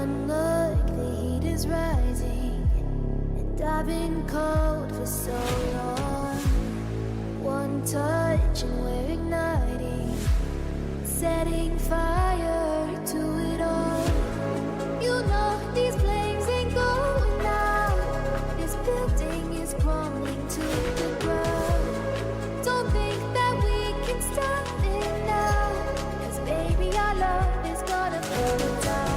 One look, the heat is rising, and I've been cold for so long. One touch and we're igniting, setting fire to it all. You know these flames ain't going out. This building is crumbling to the ground. Don't think that we can stop it now, 'cause baby our love is gonna burn down.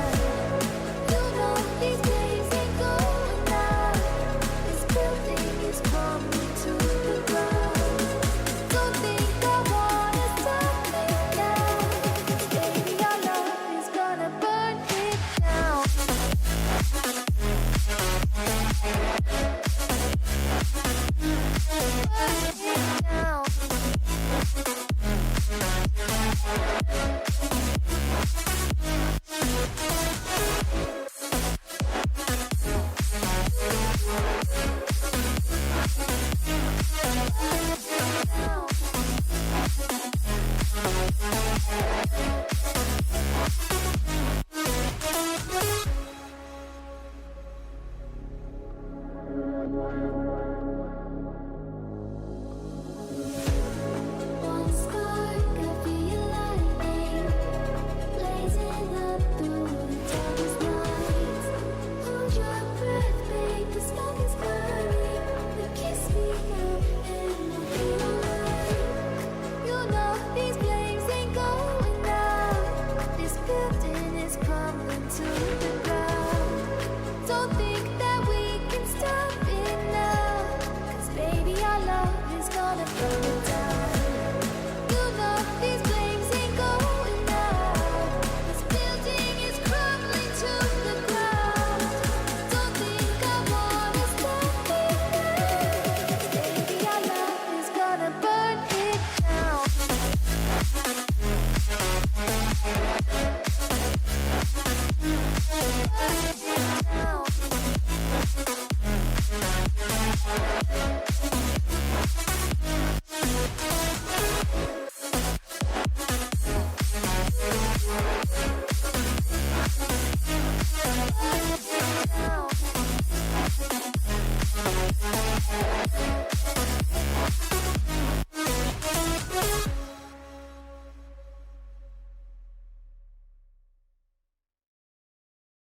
You know these flames ain't going out. This building is crumbling to the ground. Don't think I wanna stop it now, 'cause baby our love is gonna burn it down. One spark of your lightning, blazing up through the darkest nights. Hold your breath, babe, the smoke is burning. Now kiss me now, and we'll be alright. You know these flames ain't going out. This building is crumbling to the ground. Don't think that we can stop it now, 'cause baby our love is gonna burn